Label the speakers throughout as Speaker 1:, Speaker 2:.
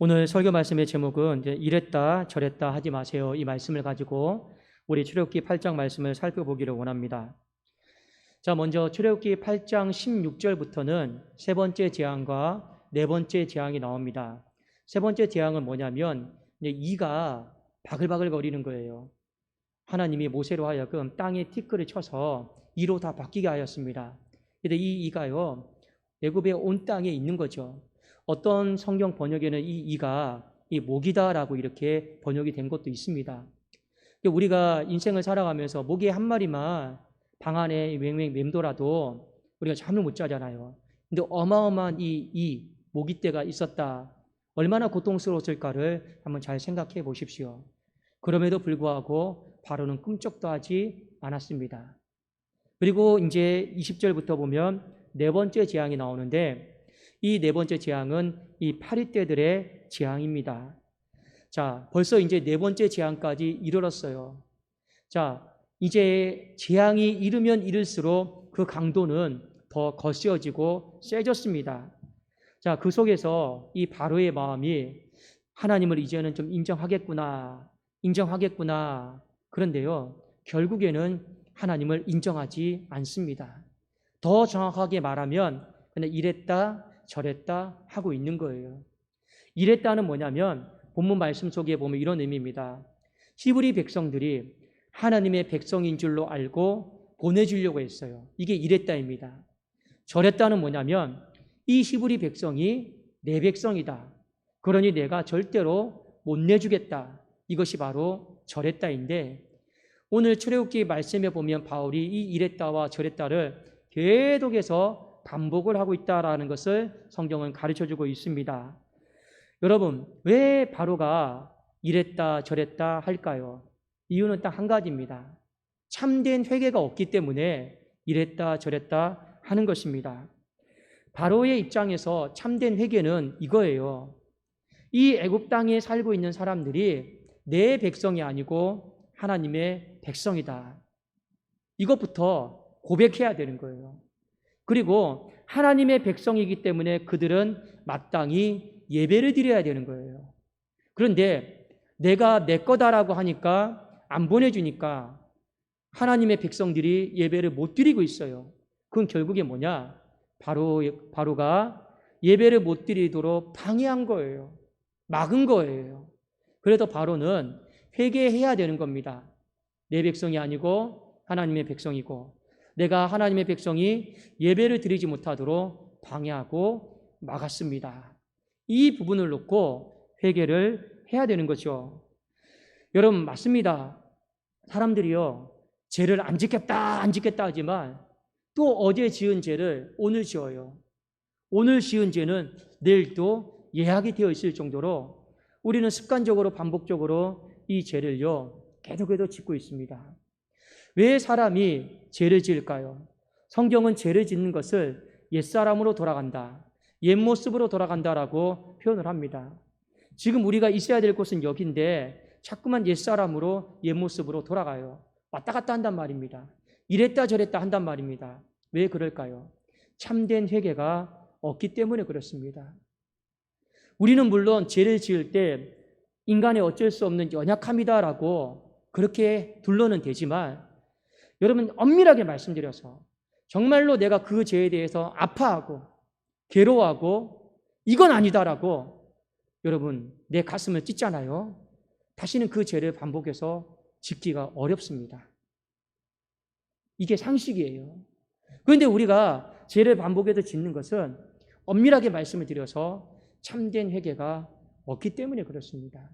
Speaker 1: 오늘 설교 말씀의 제목은 이랬다 저랬다 하지 마세요. 이 말씀을 가지고 우리 출애굽기 8장 말씀을 살펴보기를 원합니다. 자, 먼저 출애굽기 8장 16절부터는 세 번째 재앙과 네 번째 재앙이 나옵니다. 세 번째 재앙은 뭐냐면 이가 바글바글 거리는 거예요. 하나님이 모세로 하여금 땅에 티끌을 쳐서 이로 다 바뀌게 하였습니다. 근데 이 이가요, 애굽의 온 땅에 있는 거죠. 어떤 성경 번역에는 이 이가 이 모기다라고 이렇게 번역이 된 것도 있습니다. 우리가 인생을 살아가면서 모기 한 마리만 방 안에 맹맹 맴돌아도 우리가 잠을 못 자잖아요. 근데 어마어마한 이 모기떼가 있었다. 얼마나 고통스러웠을까를 한번 잘 생각해 보십시오. 그럼에도 불구하고 바로는 꿈쩍도 하지 않았습니다. 그리고 이제 20절부터 보면 네 번째 재앙이 나오는데 이 네 번째 재앙은 이 파리떼들의 재앙입니다. 자, 벌써 이제 네 번째 재앙까지 이르렀어요. 자, 이제 재앙이 이르면 이를수록 그 강도는 더 거세어지고 세졌습니다. 자, 그 속에서 이 바로의 마음이 하나님을 이제는 좀 인정하겠구나. 그런데요, 결국에는 하나님을 인정하지 않습니다. 더 정확하게 말하면 그냥 이랬다 저랬다 하고 있는 거예요. 이랬다는 뭐냐면 본문 말씀 속에 보면 이런 의미입니다. 히브리 백성들이 하나님의 백성인 줄로 알고 보내주려고 했어요. 이게 이랬다입니다. 저랬다는 뭐냐면 이 히브리 백성이 내 백성이다. 그러니 내가 절대로 못 내주겠다. 이것이 바로 저랬다인데 오늘 출애굽기 말씀에 보면 바울이 이 이랬다와 저랬다를 계속해서 반복을 하고 있다라는 것을 성경은 가르쳐주고 있습니다. 여러분, 왜 바로가 이랬다 저랬다 할까요? 이유는 딱 한 가지입니다. 참된 회개가 없기 때문에 이랬다 저랬다 하는 것입니다. 바로의 입장에서 참된 회개는 이거예요. 이 애굽 땅에 살고 있는 사람들이 내 백성이 아니고 하나님의 백성이다. 이것부터 고백해야 되는 거예요. 그리고 하나님의 백성이기 때문에 그들은 마땅히 예배를 드려야 되는 거예요. 그런데 내가 내 거다라고 하니까 안 보내주니까 하나님의 백성들이 예배를 못 드리고 있어요. 그건 결국에 뭐냐? 바로가 예배를 못 드리도록 방해한 거예요. 막은 거예요. 그래서 바로는 회개해야 되는 겁니다. 내 백성이 아니고 하나님의 백성이고 내가 하나님의 백성이 예배를 드리지 못하도록 방해하고 막았습니다. 이 부분을 놓고 회개를 해야 되는 거죠. 여러분, 맞습니다. 사람들이요, 죄를 안 짓겠다 하지만 또 어제 지은 죄를 오늘 지어요. 오늘 지은 죄는 내일 또 예약이 되어 있을 정도로 우리는 습관적으로 반복적으로 이 죄를요, 계속해서 짓고 있습니다. 왜 사람이 죄를 지을까요? 성경은 죄를 짓는 것을 옛사람으로 돌아간다, 옛모습으로 돌아간다라고 표현을 합니다. 지금 우리가 있어야 될 곳은 여기인데 자꾸만 옛사람으로 옛모습으로 돌아가요. 왔다 갔다 한단 말입니다. 이랬다 저랬다 한단 말입니다. 왜 그럴까요? 참된 회개가 없기 때문에 그렇습니다. 우리는 물론 죄를 지을 때 인간의 어쩔 수 없는 연약함이다라고 그렇게 둘러는 되지만 여러분, 엄밀하게 말씀드려서 정말로 내가 그 죄에 대해서 아파하고 괴로워하고 이건 아니다라고 여러분 내 가슴을 찢잖아요. 다시는 그 죄를 반복해서 짓기가 어렵습니다. 이게 상식이에요. 그런데 우리가 죄를 반복해서 짓는 것은 엄밀하게 말씀을 드려서 참된 회개가 없기 때문에 그렇습니다.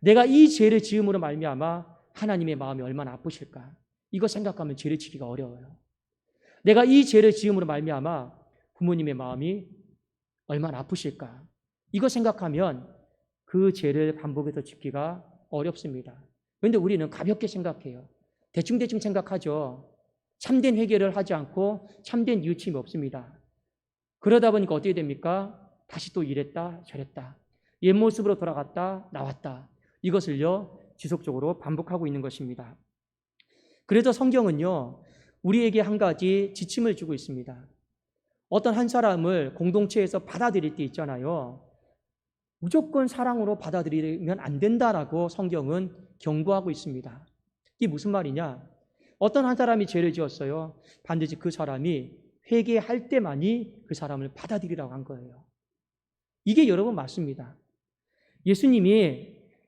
Speaker 1: 내가 이 죄를 지음으로 말미암아 하나님의 마음이 얼마나 아프실까? 이거 생각하면 죄를 지기가 어려워요. 내가 이 죄를 지음으로 말미암아 부모님의 마음이 얼마나 아프실까? 이거 생각하면 그 죄를 반복해서 짓기가 어렵습니다. 그런데 우리는 가볍게 생각해요. 대충 생각하죠. 참된 회개를 하지 않고 참된 뉘우침이 없습니다. 그러다 보니까 어떻게 됩니까? 다시 또 이랬다 저랬다, 옛 모습으로 돌아갔다 나왔다, 이것을요 지속적으로 반복하고 있는 것입니다. 그래서 성경은요 우리에게 한 가지 지침을 주고 있습니다. 어떤 한 사람을 공동체에서 받아들일 때 있잖아요. 무조건 사랑으로 받아들이면 안 된다라고 성경은 경고하고 있습니다. 이게 무슨 말이냐? 어떤 한 사람이 죄를 지었어요. 반드시 그 사람이 회개할 때만이 그 사람을 받아들이라고 한 거예요. 이게 여러분 맞습니다.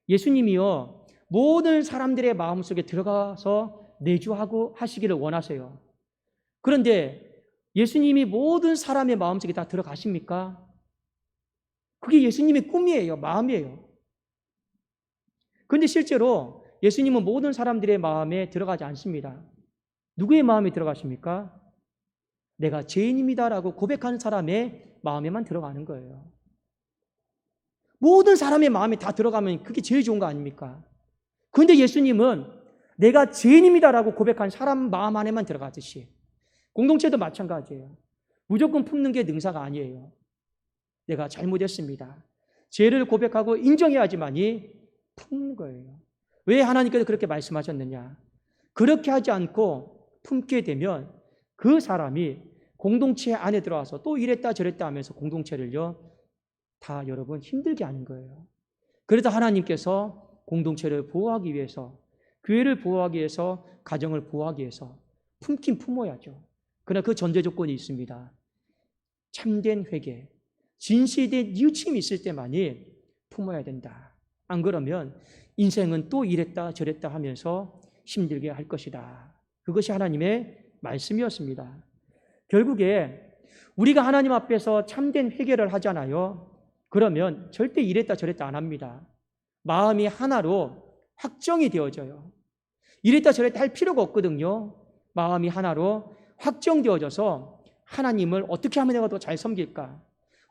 Speaker 1: 예수님이요 모든 사람들의 마음속에 들어가서 내주하고 하시기를 원하세요. 그런데 예수님이 모든 사람의 마음속에 다 들어가십니까? 그게 예수님의 꿈이에요. 마음이에요. 그런데 실제로 예수님은 모든 사람들의 마음에 들어가지 않습니다. 누구의 마음에 들어가십니까? 내가 죄인입니다라고 고백하는 사람의 마음에만 들어가는 거예요. 모든 사람의 마음에 다 들어가면 그게 제일 좋은 거 아닙니까? 그런데 예수님은 내가 죄인입니다라고 고백한 사람 마음 안에만 들어가듯이 공동체도 마찬가지예요. 무조건 품는 게 능사가 아니에요. 내가 잘못했습니다. 죄를 고백하고 인정해야지만이 품는 거예요. 왜 하나님께서 그렇게 말씀하셨느냐? 그렇게 하지 않고 품게 되면 그 사람이 공동체 안에 들어와서 또 이랬다 저랬다 하면서 공동체를요 다 여러분 힘들게 하는 거예요. 그래서 하나님께서 공동체를 보호하기 위해서, 교회를 보호하기 위해서, 가정을 보호하기 위해서 품긴 품어야죠. 그러나 그 전제 조건이 있습니다. 참된 회개, 진실된 뉘우침이 있을 때만이 품어야 된다. 안 그러면 인생은 또 이랬다 저랬다 하면서 힘들게 할 것이다. 그것이 하나님의 말씀이었습니다. 결국에 우리가 하나님 앞에서 참된 회개를 하잖아요. 그러면 절대 이랬다 저랬다 안 합니다. 마음이 하나로 확정이 되어져요. 이랬다 저랬다 할 필요가 없거든요. 마음이 하나로 확정되어져서 하나님을 어떻게 하면 내가 더 잘 섬길까?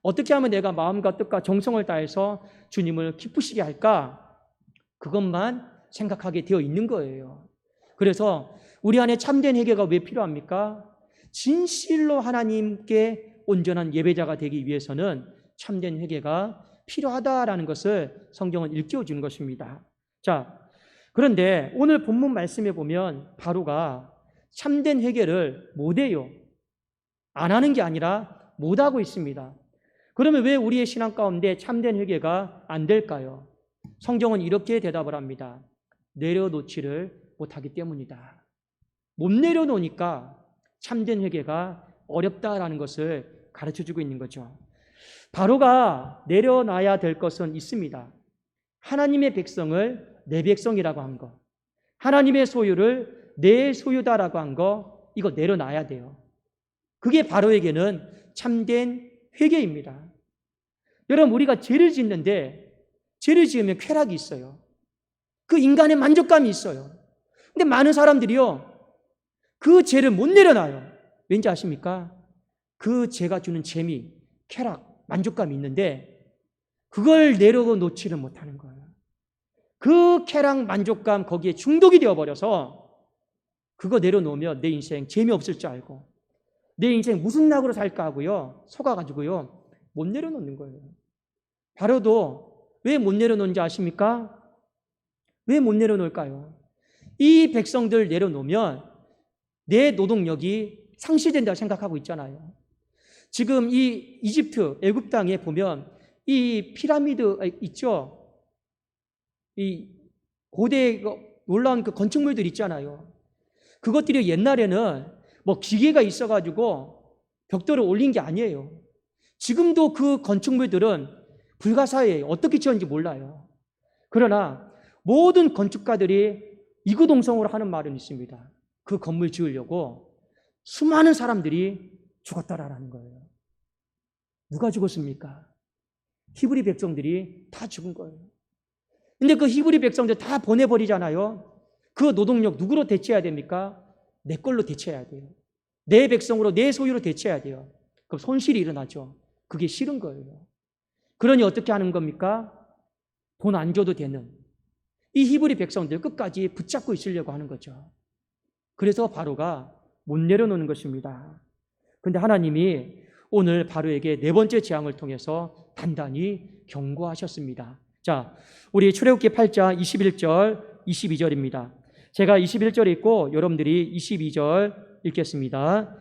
Speaker 1: 어떻게 하면 내가 마음과 뜻과 정성을 다해서 주님을 기쁘시게 할까? 그것만 생각하게 되어 있는 거예요. 그래서 우리 안에 참된 회개가 왜 필요합니까? 진실로 하나님께 온전한 예배자가 되기 위해서는 참된 회개가 필요하다라는 것을 성경은 일깨워 주는 것입니다. 자, 그런데 오늘 본문 말씀에 보면 바로가 참된 회개를 못해요. 안 하는 게 아니라 못하고 있습니다. 그러면 왜 우리의 신앙 가운데 참된 회개가 안 될까요? 성경은 이렇게 대답을 합니다. 내려놓지를 못하기 때문이다. 못 내려놓으니까 참된 회개가 어렵다라는 것을 가르쳐주고 있는 거죠. 바로가 내려놔야 될 것은 있습니다. 하나님의 백성을 내 백성이라고 한 거, 하나님의 소유를 내 소유다라고 한 거, 이거 내려놔야 돼요. 그게 바로에게는 참된 회개입니다. 여러분, 우리가 죄를 짓는데 죄를 지으면 쾌락이 있어요. 그 인간의 만족감이 있어요. 근데 많은 사람들이요, 그 죄를 못 내려놔요. 왠지 아십니까? 그 죄가 주는 재미, 쾌락, 만족감이 있는데 그걸 내려놓지를 못하는 거예요. 그 쾌락, 만족감 거기에 중독이 되어버려서 그거 내려놓으면 내 인생 재미없을 줄 알고 내 인생 무슨 낙으로 살까 하고요 속아가지고요 못 내려놓는 거예요. 바로도 왜 못 내려놓는지 아십니까? 왜 못 내려놓을까요? 이 백성들 내려놓으면 내 노동력이 상실된다고 생각하고 있잖아요. 지금 이 이집트, 애굽 땅에 보면 이 피라미드 있죠? 이 고대 놀라운 그 건축물들 있잖아요. 그것들이 옛날에는 뭐 기계가 있어가지고 벽돌을 올린 게 아니에요. 지금도 그 건축물들은 불가사의해요. 어떻게 지었는지 몰라요. 그러나 모든 건축가들이 이구동성으로 하는 말은 있습니다. 그 건물 지으려고 수많은 사람들이 죽었다라는 거예요. 누가 죽었습니까? 히브리 백성들이 다 죽은 거예요. 근데 그 히브리 백성들 다 보내버리잖아요. 그 노동력 누구로 대체해야 됩니까? 내 걸로 대체해야 돼요. 내 백성으로, 내 소유로 대체해야 돼요. 그럼 손실이 일어나죠. 그게 싫은 거예요. 그러니 어떻게 하는 겁니까? 돈 안 줘도 되는 이 히브리 백성들 끝까지 붙잡고 있으려고 하는 거죠. 그래서 바로가 못 내려놓는 것입니다. 그런데 하나님이 오늘 바로에게 네 번째 재앙을 통해서 단단히 경고하셨습니다. 자, 우리 출애굽기 8장 21절, 22절입니다. 제가 21절 읽고 여러분들이 22절 읽겠습니다.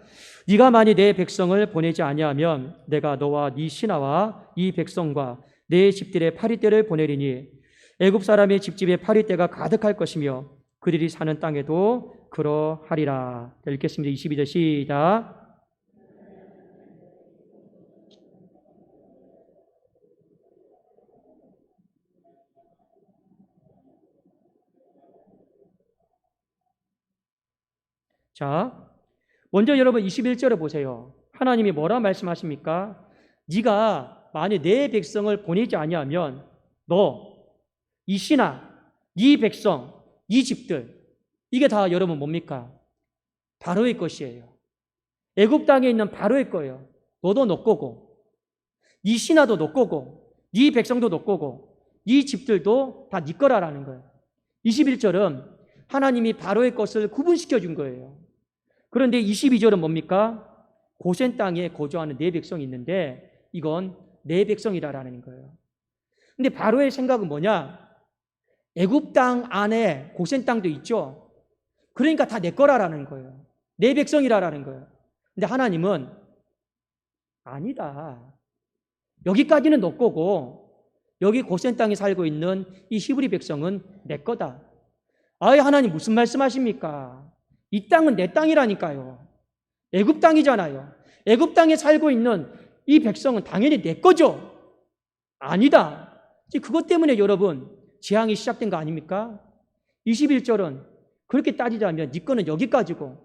Speaker 1: 네가 만일 내 백성을 보내지 아니하면 내가 너와 네 신하와 이 백성과 내 집들의 파리떼를 보내리니 애굽 사람의 집집에 파리떼가 가득할 것이며 그들이 사는 땅에도 그러하리라. 읽겠습니다. 22절 시작. 자, 먼저 여러분 21절을 보세요. 하나님이 뭐라 말씀하십니까? 네가 만약 내 백성을 보내지 아니하면 너, 이 신하, 이 백성, 이 집들 이게 다 여러분 뭡니까? 바로의 것이에요. 애굽 땅에 있는 바로의 거예요. 너도 너 거고, 이 신하도 너 거고, 이 백성도 너 거고, 이 집들도 다 네 거라라는 거예요. 21절은 하나님이 바로의 것을 구분시켜 준 거예요. 그런데 22절은 뭡니까? 고센 땅에 거주하는 내 백성이 있는데 이건 내 백성이라는 거예요. 근데 바로의 생각은 뭐냐? 애굽 땅 안에 고센 땅도 있죠. 그러니까 다 내 거라라는 거예요. 내 백성이라는 거예요. 근데 하나님은 아니다. 여기까지는 너 거고 여기 고센 땅에 살고 있는 이 히브리 백성은 내 거다. 아예 하나님 무슨 말씀하십니까? 이 땅은 내 땅이라니까요. 애굽 땅이잖아요. 애굽 땅에 살고 있는 이 백성은 당연히 내 거죠. 아니다. 그것 때문에 여러분 재앙이 시작된 거 아닙니까? 21절은 그렇게 따지자면 네 거는 여기까지고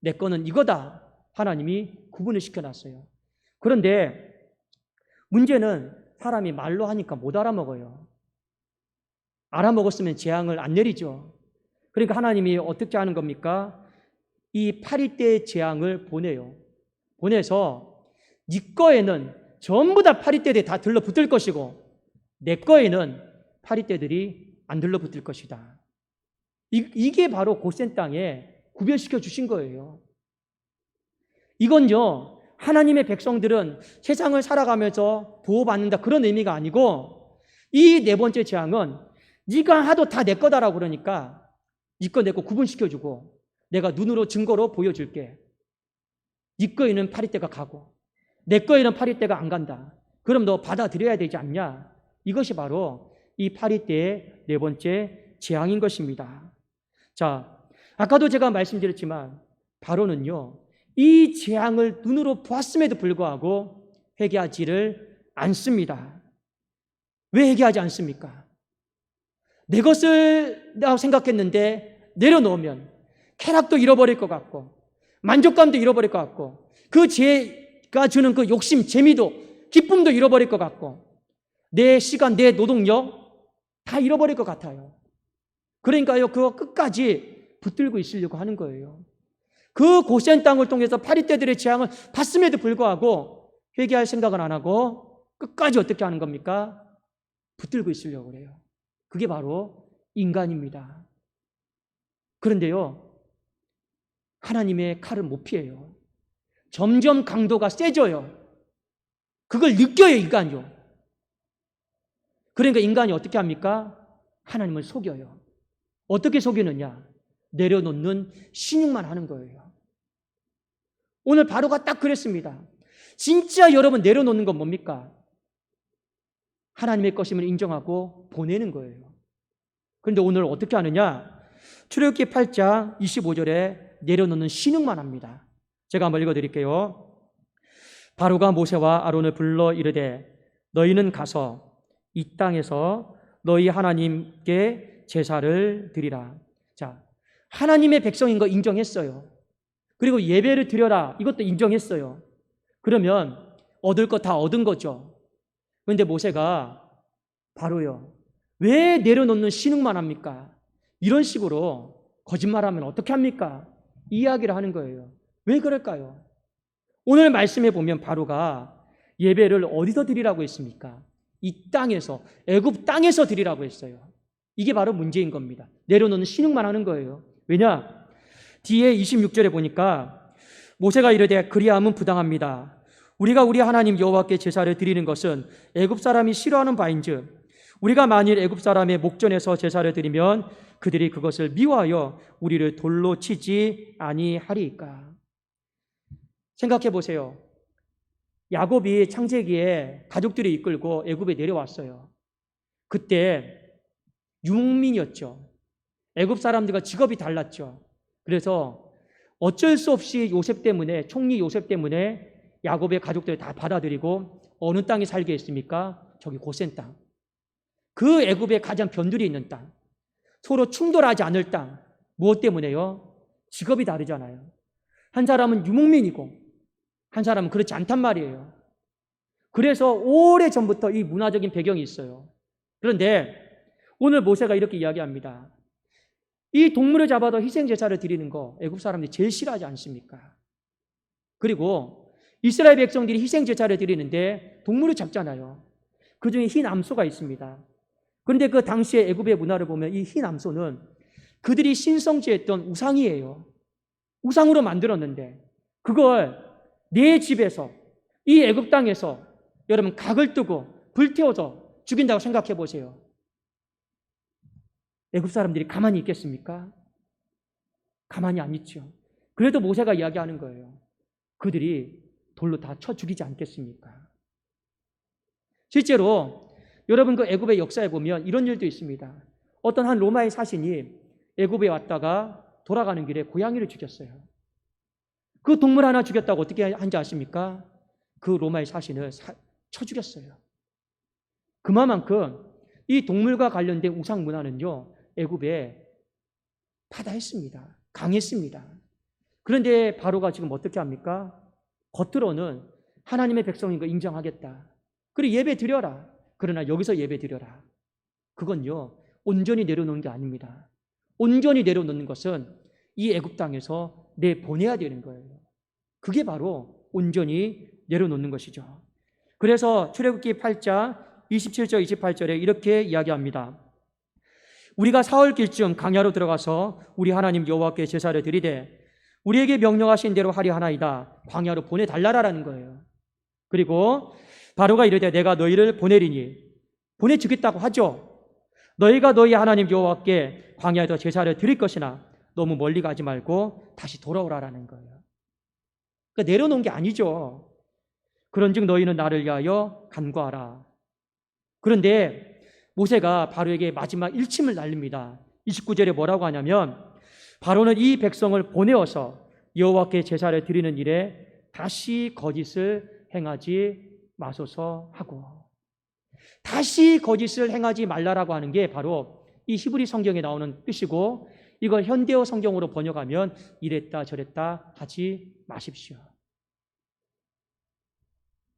Speaker 1: 내 거는 이거다. 하나님이 구분을 시켜놨어요. 그런데 문제는 사람이 말로 하니까 못 알아먹어요. 알아먹었으면 재앙을 안 내리죠. 그러니까 하나님이 어떻게 하는 겁니까? 이 파리떼 재앙을 보내요. 보내서 네 거에는 전부 다 파리떼들이 다 들러붙을 것이고 내 거에는 파리떼들이 안 들러붙을 것이다. 이게 바로 고센 땅에 구별시켜 주신 거예요. 이건요, 하나님의 백성들은 세상을 살아가면서 보호받는다 그런 의미가 아니고 이 네 번째 재앙은 네가 하도 다 내 거다라고 그러니까 네 거 내 거 구분시켜주고 내가 눈으로 증거로 보여줄게. 네 거에는 파리떼가 가고 내 거에는 파리떼가 안 간다. 그럼 너 받아들여야 되지 않냐? 이것이 바로 이 파리떼의 네 번째 재앙인 것입니다. 자, 아까도 제가 말씀드렸지만 바로는요, 이 재앙을 눈으로 보았음에도 불구하고 회개하지를 않습니다. 왜 회개하지 않습니까? 내 것을 내가 생각했는데 내려놓으면 쾌락도 잃어버릴 것 같고 만족감도 잃어버릴 것 같고 그 죄가 주는 그 욕심, 재미도 기쁨도 잃어버릴 것 같고 내 시간, 내 노동력 다 잃어버릴 것 같아요. 그러니까요, 그거 끝까지 붙들고 있으려고 하는 거예요. 그 고센 땅을 통해서 파리떼들의 재앙을 봤음에도 불구하고 회개할 생각은 안 하고 끝까지 어떻게 하는 겁니까? 붙들고 있으려고 그래요. 그게 바로 인간입니다. 그런데요, 하나님의 칼을 못 피해요. 점점 강도가 세져요. 그걸 느껴요, 인간이요. 그러니까 인간이 어떻게 합니까? 하나님을 속여요. 어떻게 속이느냐? 내려놓는 신용만 하는 거예요. 오늘 바로가 딱 그랬습니다. 진짜 여러분 내려놓는 건 뭡니까? 하나님의 것임을 인정하고 보내는 거예요. 그런데 오늘 어떻게 하느냐? 출애굽기 8장 25절에 내려놓는 신용만 합니다. 제가 한번 읽어드릴게요. 바로가 모세와 아론을 불러 이르되 너희는 가서 이 땅에서 너희 하나님께 제사를 드리라. 자, 하나님의 백성인 거 인정했어요. 그리고 예배를 드려라. 이것도 인정했어요. 그러면 얻을 거 다 얻은 거죠. 그런데 모세가 바로요, 왜 내려놓는 신용만 합니까? 이런 식으로 거짓말하면 어떻게 합니까? 이야기를 하는 거예요. 왜 그럴까요? 오늘 말씀해 보면 바로가 예배를 어디서 드리라고 했습니까? 이 땅에서, 애굽 땅에서 드리라고 했어요. 이게 바로 문제인 겁니다. 내려놓는 신용만 하는 거예요. 왜냐? 뒤에 26절에 보니까 모세가 이르되 그리함은 부당합니다. 우리가 우리 하나님 여호와께 제사를 드리는 것은 애굽 사람이 싫어하는 바인즉 우리가 만일 애굽 사람의 목전에서 제사를 드리면 그들이 그것을 미워하여 우리를 돌로 치지 아니하리이까. 생각해 보세요. 야곱이 창세기에 가족들이 이끌고 애굽에 내려왔어요. 그때 유목민이었죠. 애굽 사람들과 직업이 달랐죠. 그래서 어쩔 수 없이 요셉 때문에, 총리 요셉 때문에 야곱의 가족들을 다 받아들이고 어느 땅에 살게 했습니까? 저기 고센 땅. 그 애굽에 가장 변두리 있는 땅. 서로 충돌하지 않을 땅. 무엇 때문에요? 직업이 다르잖아요. 한 사람은 유목민이고 한 사람은 그렇지 않단 말이에요. 그래서 오래전부터 이 문화적인 배경이 있어요. 그런데 오늘 모세가 이렇게 이야기합니다. 이 동물을 잡아도 희생제사를 드리는 거 애굽 사람들이 제일 싫어하지 않습니까? 그리고 이스라엘 백성들이 희생제사를 드리는데 동물을 잡잖아요. 그중에 흰 암소가 있습니다. 그런데 그 당시에 애굽의 문화를 보면 이 흰 암소는 그들이 신성지했던 우상이에요. 우상으로 만들었는데 그걸 내 집에서, 이 애굽 땅에서 여러분 각을 뜨고 불태워서 죽인다고 생각해 보세요. 애굽 사람들이 가만히 있겠습니까? 가만히 안 있죠. 그래도 모세가 이야기하는 거예요. 그들이 돌로 다 쳐 죽이지 않겠습니까? 실제로 여러분 그 애굽의 역사에 보면 이런 일도 있습니다. 어떤 한 로마의 사신이 애굽에 왔다가 돌아가는 길에 고양이를 죽였어요. 그 동물 하나 죽였다고 어떻게 한지 아십니까? 그 로마의 사신을 쳐 죽였어요. 그만큼 이 동물과 관련된 우상 문화는요, 애굽에 파다했습니다. 강했습니다. 그런데 바로가 지금 어떻게 합니까? 겉으로는 하나님의 백성인 거 인정하겠다. 그리고 예배 드려라. 그러나 여기서 예배 드려라. 그건요, 온전히 내려놓는 게 아닙니다. 온전히 내려놓는 것은 이 애굽 땅에서 내보내야 되는 거예요. 그게 바로 온전히 내려놓는 것이죠. 그래서 출애굽기 8장 27절 28절에 이렇게 이야기합니다. 우리가 사흘길쯤 광야로 들어가서 우리 하나님 여호와께 제사를 드리되 우리에게 명령하신 대로 하리 하나이다. 광야로 보내달라라는 거예요. 그리고 바로가 이르되 내가 너희를 보내리니, 보내주겠다고 하죠. 너희가 너희 하나님 여호와께 광야에서 제사를 드릴 것이나 너무 멀리 가지 말고 다시 돌아오라라는 거예요. 그러니까 내려놓은 게 아니죠. 그런즉 너희는 나를 위하여 간구하라. 그런데 모세가 바로에게 마지막 일침을 날립니다. 29절에 뭐라고 하냐면 바로는 이 백성을 보내어서 여호와께 제사를 드리는 일에 다시 거짓을 행하지 마소서 하고, 다시 거짓을 행하지 말라라고 하는 게 바로 이 히브리 성경에 나오는 뜻이고, 이걸 현대어 성경으로 번역하면 이랬다 저랬다 하지 마십시오.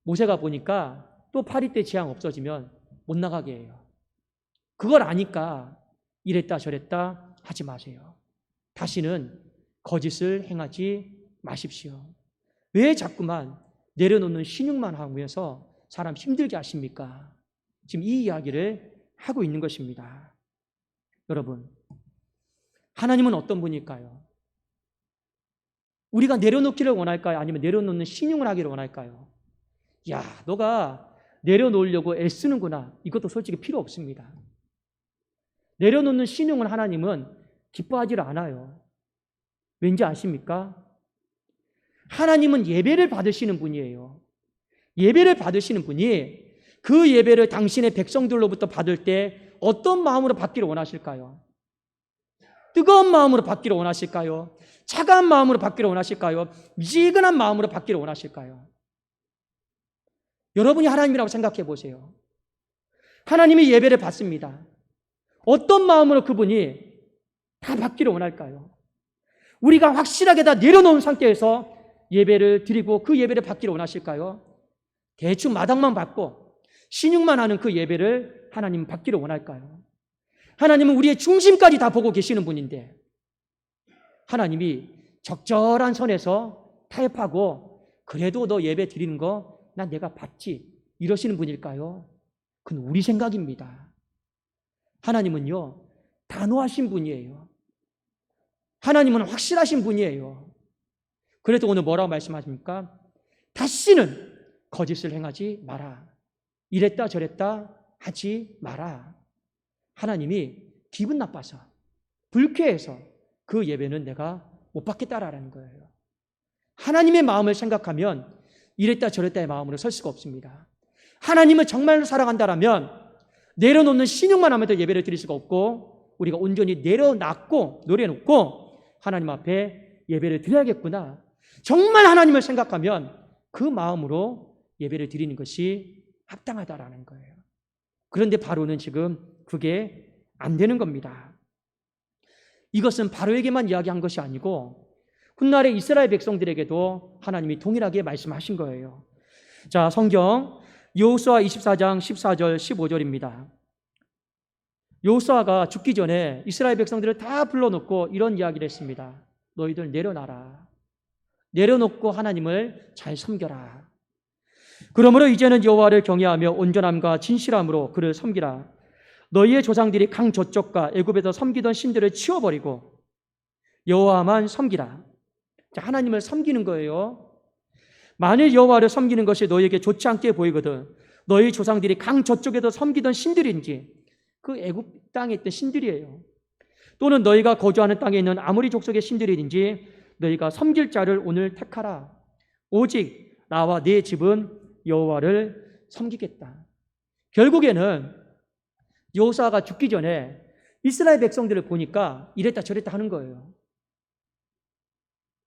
Speaker 1: 모세가 보니까 또 파리 때 재앙 없어지면 못 나가게 해요. 그걸 아니까 이랬다 저랬다 하지 마세요. 다시는 거짓을 행하지 마십시오. 왜 자꾸만 내려놓는 신용만 하면서 사람 힘들게 하십니까? 지금 이 이야기를 하고 있는 것입니다. 여러분, 하나님은 어떤 분일까요? 우리가 내려놓기를 원할까요? 아니면 내려놓는 신용을 하기를 원할까요? 야, 너가 내려놓으려고 애쓰는구나. 이것도 솔직히 필요 없습니다. 내려놓는 신용을 하나님은 기뻐하지를 않아요. 왠지 아십니까? 하나님은 예배를 받으시는 분이에요. 예배를 받으시는 분이 그 예배를 당신의 백성들로부터 받을 때 어떤 마음으로 받기를 원하실까요? 뜨거운 마음으로 받기를 원하실까요? 차가운 마음으로 받기를 원하실까요? 미지근한 마음으로 받기를 원하실까요? 여러분이 하나님이라고 생각해 보세요. 하나님이 예배를 받습니다. 어떤 마음으로 그분이 다 받기를 원할까요? 우리가 확실하게 다 내려놓은 상태에서 예배를 드리고 그 예배를 받기를 원하실까요? 대충 마당만 받고 신용만 하는 그 예배를 하나님 받기를 원할까요? 하나님은 우리의 중심까지 다 보고 계시는 분인데 하나님이 적절한 선에서 타협하고 그래도 너 예배 드리는 거 난 내가 받지 이러시는 분일까요? 그건 우리 생각입니다. 하나님은요, 단호하신 분이에요. 하나님은 확실하신 분이에요. 그래도 오늘 뭐라고 말씀하십니까? 다시는 거짓을 행하지 마라. 이랬다 저랬다 하지 마라. 하나님이 기분 나빠서, 불쾌해서 그 예배는 내가 못 받겠다라는 거예요. 하나님의 마음을 생각하면 이랬다 저랬다의 마음으로 설 수가 없습니다. 하나님을 정말로 사랑한다라면 내려놓는 신용만 하면 더 예배를 드릴 수가 없고, 우리가 온전히 내려놓고 하나님 앞에 예배를 드려야겠구나, 정말 하나님을 생각하면 그 마음으로 예배를 드리는 것이 합당하다라는 거예요. 그런데 바로는 지금 그게 안 되는 겁니다. 이것은 바로에게만 이야기한 것이 아니고 훗날의 이스라엘 백성들에게도 하나님이 동일하게 말씀하신 거예요. 자, 성경 여호수아 24장 14절 15절입니다. 여호수아가 죽기 전에 이스라엘 백성들을 다 불러놓고 이런 이야기를 했습니다. 너희들 내려놔라. 내려놓고 하나님을 잘 섬겨라. 그러므로 이제는 여호와를 경외하며 온전함과 진실함으로 그를 섬기라. 너희의 조상들이 강 저쪽과 애굽에서 섬기던 신들을 치워버리고 여호와만 섬기라. 자, 하나님을 섬기는 거예요. 만일 여호와를 섬기는 것이 너희에게 좋지 않게 보이거든 너희 조상들이 강 저쪽에서 섬기던 신들인지 그 애굽 땅에 있던 신들이에요. 또는 너희가 거주하는 땅에 있는 아모리 족속의 신들인지 너희가 섬길 자를 오늘 택하라. 오직 나와 네 집은 여호와를 섬기겠다. 결국에는 여호수아가 죽기 전에 이스라엘 백성들을 보니까 이랬다 저랬다 하는 거예요.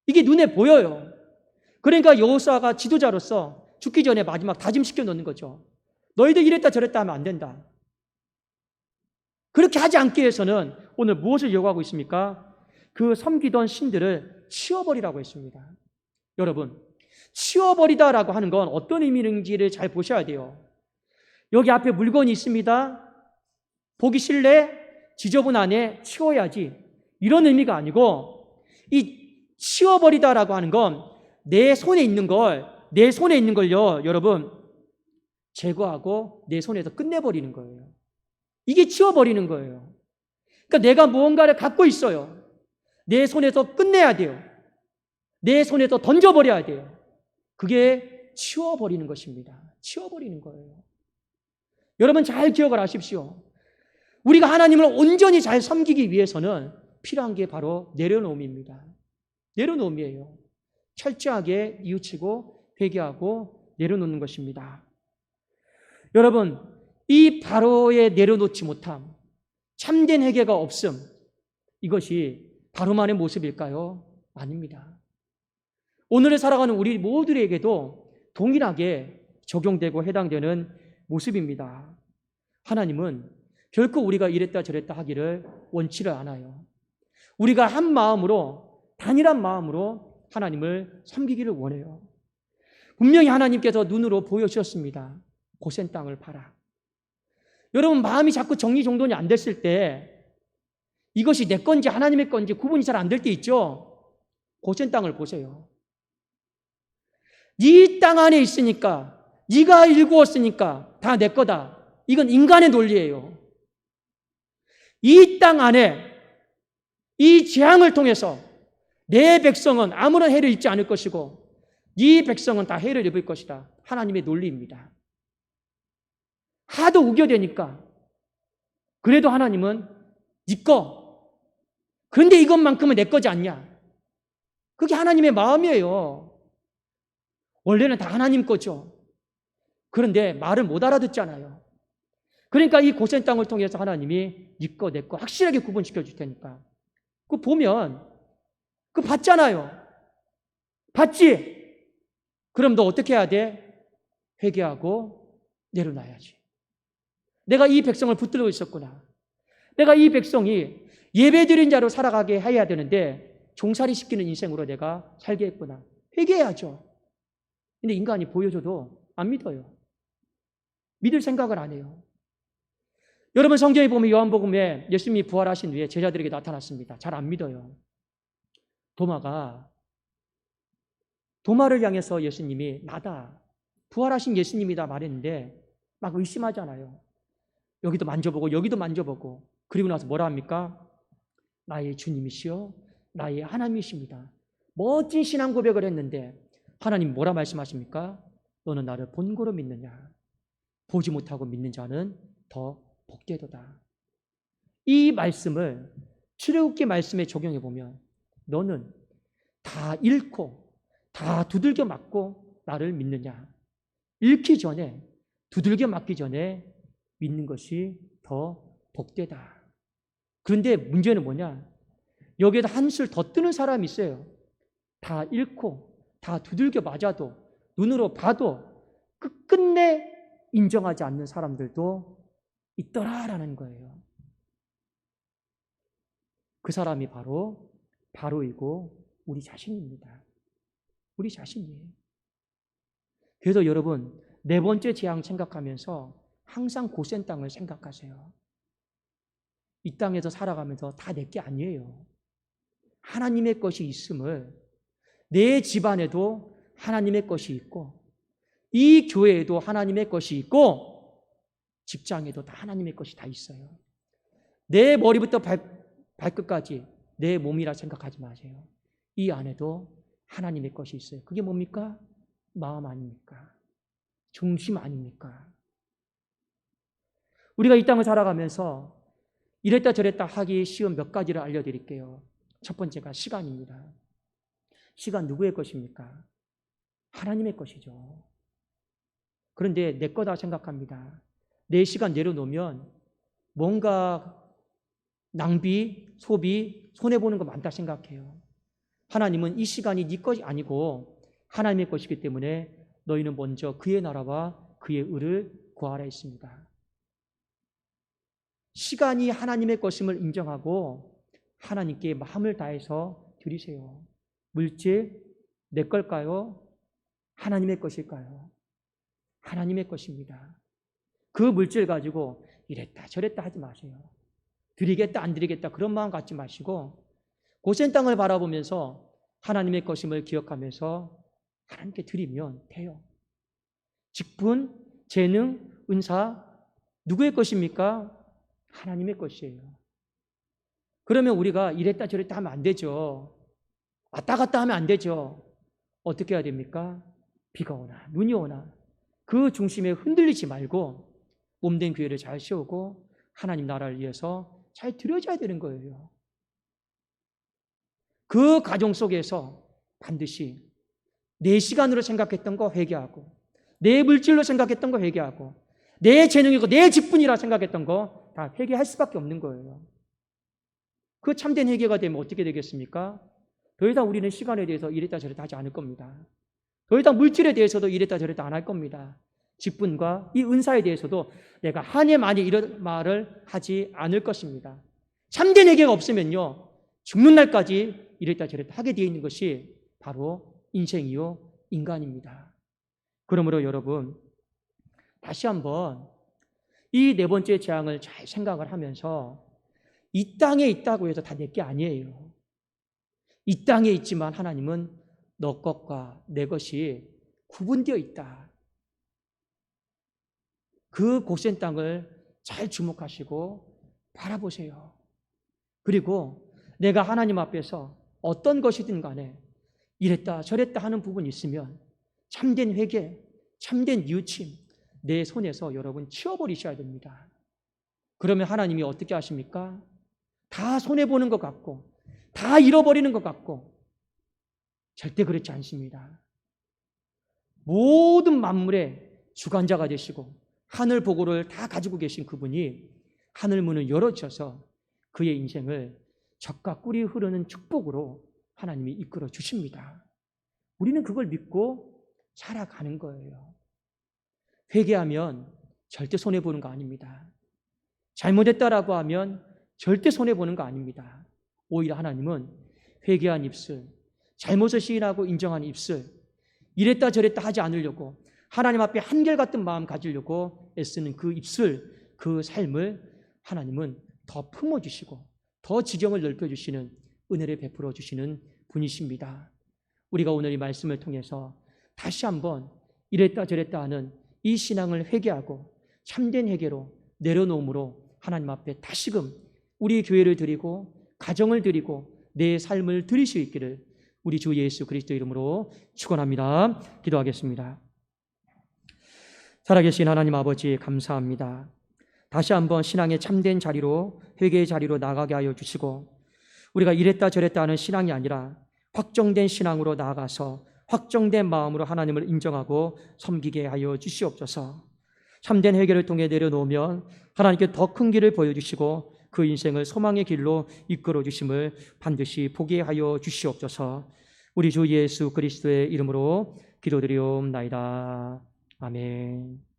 Speaker 1: 이게 눈에 보여요. 그러니까 여호수아가 지도자로서 죽기 전에 마지막 다짐시켜 놓는 거죠. 너희들 이랬다 저랬다 하면 안 된다. 그렇게 하지 않기 위해서는 오늘 무엇을 요구하고 있습니까? 그 섬기던 신들을 치워버리라고 했습니다. 여러분, 치워버리다라고 하는 건 어떤 의미인지를 잘 보셔야 돼요. 여기 앞에 물건이 있습니다. 보기 싫래? 지저분하네? 치워야지. 이런 의미가 아니고, 이 치워버리다라고 하는 건 내 손에 있는 걸요, 여러분, 제거하고 내 손에서 끝내버리는 거예요. 이게 치워버리는 거예요. 그러니까 내가 무언가를 갖고 있어요. 내 손에서 끝내야 돼요. 내 손에서 던져버려야 돼요. 그게 치워버리는 것입니다. 치워버리는 거예요. 여러분 잘 기억을 하십시오. 우리가 하나님을 온전히 잘 섬기기 위해서는 필요한 게 바로 내려놓음입니다. 내려놓음이에요. 철저하게 뉘우치고 회개하고 내려놓는 것입니다. 여러분, 이 바로의 내려놓지 못함, 참된 회개가 없음, 이것이 바로만의 모습일까요? 아닙니다. 오늘을 살아가는 우리 모두에게도 동일하게 적용되고 해당되는 모습입니다. 하나님은 결코 우리가 이랬다 저랬다 하기를 원치를 않아요. 우리가 한 마음으로, 단일한 마음으로 하나님을 섬기기를 원해요. 분명히 하나님께서 눈으로 보여주셨습니다. 고센 땅을 봐라. 여러분, 마음이 자꾸 정리정돈이 안 됐을 때 이것이 내 건지 하나님의 건지 구분이 잘 안 될 때 있죠? 고센 땅을 보세요. 네 땅 안에 있으니까, 네가 일구었으니까 다 내 거다. 이건 인간의 논리예요. 이 땅 안에 이 재앙을 통해서 내 백성은 아무런 해를 입지 않을 것이고 네 백성은 다 해를 입을 것이다. 하나님의 논리입니다. 하도 우겨대니까 그래도 하나님은 네 거. 그런데 이것만큼은 내 거지 않냐? 그게 하나님의 마음이에요. 원래는 다 하나님 거죠. 그런데 말을 못 알아듣잖아요. 그러니까 이 고센 땅을 통해서 하나님이 네 거, 내 거 확실하게 구분시켜 줄 테니까. 그거 보면 그거 봤잖아요. 봤지? 그럼 너 어떻게 해야 돼? 회개하고 내려놔야지. 내가 이 백성을 붙들고 있었구나. 내가 이 백성이 예배드린 자로 살아가게 해야 되는데 종살이 시키는 인생으로 내가 살게 했구나. 회개해야죠. 근데 인간이 보여줘도 안 믿어요. 믿을 생각을 안 해요. 여러분, 성경에 보면 요한복음에 예수님이 부활하신 후에 제자들에게 나타났습니다. 잘 안 믿어요. 도마를 향해서 예수님이 나다, 부활하신 예수님이다 말했는데 막 의심하잖아요. 여기도 만져보고 여기도 만져보고. 그리고 나서 뭐라 합니까? 나의 주님이시여 나의 하나님이십니다. 멋진 신앙 고백을 했는데 하나님 뭐라 말씀하십니까? 너는 나를 본고로 믿느냐? 보지 못하고 믿는 자는 더 복되도다. 이 말씀을 출애굽기 말씀에 적용해 보면 너는 다 잃고 다 두들겨 맞고 나를 믿느냐? 잃기 전에, 두들겨 맞기 전에 믿는 것이 더 복되다. 그런데 문제는 뭐냐? 여기에다 한술 더 뜨는 사람이 있어요. 다 잃고 다 두들겨 맞아도 눈으로 봐도 끝끝내 인정하지 않는 사람들도 있더라라는 거예요. 그 사람이 바로이고 우리 자신입니다. 우리 자신이에요. 그래서 여러분, 네 번째 재앙 생각하면서 항상 고센 땅을 생각하세요. 이 땅에서 살아가면서 다 내 게 아니에요. 하나님의 것이 있음을, 내 집안에도 하나님의 것이 있고, 이 교회에도 하나님의 것이 있고, 직장에도 다 하나님의 것이 다 있어요. 내 머리부터 발끝까지 내 몸이라 생각하지 마세요. 이 안에도 하나님의 것이 있어요. 그게 뭡니까? 마음 아닙니까? 중심 아닙니까? 우리가 이 땅을 살아가면서 이랬다 저랬다 하기 쉬운 몇 가지를 알려드릴게요. 첫 번째가 시간입니다. 시간 누구의 것입니까? 하나님의 것이죠. 그런데 내 거다 생각합니다. 내 시간 내려놓으면 뭔가 낭비, 소비, 손해보는 거 많다 생각해요. 하나님은 이 시간이 네 것이 아니고 하나님의 것이기 때문에 너희는 먼저 그의 나라와 그의 의를 구하라 했습니다. 시간이 하나님의 것임을 인정하고 하나님께 마음을 다해서 드리세요. 물질 내 걸까요? 하나님의 것일까요? 하나님의 것입니다. 그 물질 가지고 이랬다 저랬다 하지 마세요. 드리겠다 안 드리겠다 그런 마음 갖지 마시고 고센 땅을 바라보면서 하나님의 것임을 기억하면서 하나님께 드리면 돼요. 직분, 재능, 은사 누구의 것입니까? 하나님의 것이에요. 그러면 우리가 이랬다 저랬다 하면 안 되죠. 왔다 갔다 하면 안 되죠. 어떻게 해야 됩니까? 비가 오나 눈이 오나 그 중심에 흔들리지 말고 몸된 교회를 잘 세우고 하나님 나라를 위해서 잘 드려져야 되는 거예요. 그 가정 속에서 반드시 내 시간으로 생각했던 거 회개하고 내 물질로 생각했던 거 회개하고 내 재능이고 내 직분이라 생각했던 거 다 회개할 수밖에 없는 거예요. 그 참된 회개가 되면 어떻게 되겠습니까? 더 이상 우리는 시간에 대해서 이랬다 저랬다 하지 않을 겁니다. 더 이상 물질에 대해서도 이랬다 저랬다 안 할 겁니다. 직분과 이 은사에 대해서도 내가 한해 만에 이런 말을 하지 않을 것입니다. 참된 회개가 없으면요 죽는 날까지 이랬다 저랬다 하게 되어 있는 것이 바로 인생이요 인간입니다. 그러므로 여러분 다시 한번 이 네 번째 재앙을 잘 생각을 하면서 이 땅에 있다고 해서 다 내 게 아니에요. 이 땅에 있지만 하나님은 너 것과 내 것이 구분되어 있다. 그 고센 땅을 잘 주목하시고 바라보세요. 그리고 내가 하나님 앞에서 어떤 것이든 간에 이랬다 저랬다 하는 부분이 있으면 참된 회개, 참된 뉘우침 내 손에서 여러분 치워버리셔야 됩니다. 그러면 하나님이 어떻게 하십니까? 다 손해보는 것 같고 다 잃어버리는 것 같고 절대 그렇지 않습니다. 모든 만물의 주관자가 되시고 하늘 보고를 다 가지고 계신 그분이 하늘 문을 열어주셔서 그의 인생을 젖과 꿀이 흐르는 축복으로 하나님이 이끌어 주십니다. 우리는 그걸 믿고 살아가는 거예요. 회개하면 절대 손해보는 거 아닙니다. 잘못했다라고 하면 절대 손해보는 거 아닙니다. 오히려 하나님은 회개한 입술, 잘못을 시인하고 인정한 입술, 이랬다 저랬다 하지 않으려고 하나님 앞에 한결같은 마음 가지려고 애쓰는 그 입술, 그 삶을 하나님은 더 품어주시고 더 지경을 넓혀주시는 은혜를 베풀어 주시는 분이십니다. 우리가 오늘 이 말씀을 통해서 다시 한번 이랬다 저랬다 하는 이 신앙을 회개하고 참된 회개로 내려놓음으로 하나님 앞에 다시금 우리 교회를 드리고 가정을 드리고 내 삶을 드릴 수 있기를 우리 주 예수 그리스도 이름으로 축원합니다. 기도하겠습니다. 살아계신 하나님 아버지 감사합니다. 다시 한번 신앙의 참된 자리로 회개의 자리로 나가게 하여 주시고 우리가 이랬다 저랬다 하는 신앙이 아니라 확정된 신앙으로 나아가서 확정된 마음으로 하나님을 인정하고 섬기게 하여 주시옵소서. 참된 회개를 통해 내려놓으면 하나님께 더 큰 길을 보여주시고 그 인생을 소망의 길로 이끌어 주심을 반드시 보게 하여 주시옵소서. 우리 주 예수 그리스도의 이름으로 기도드리옵나이다. 아멘.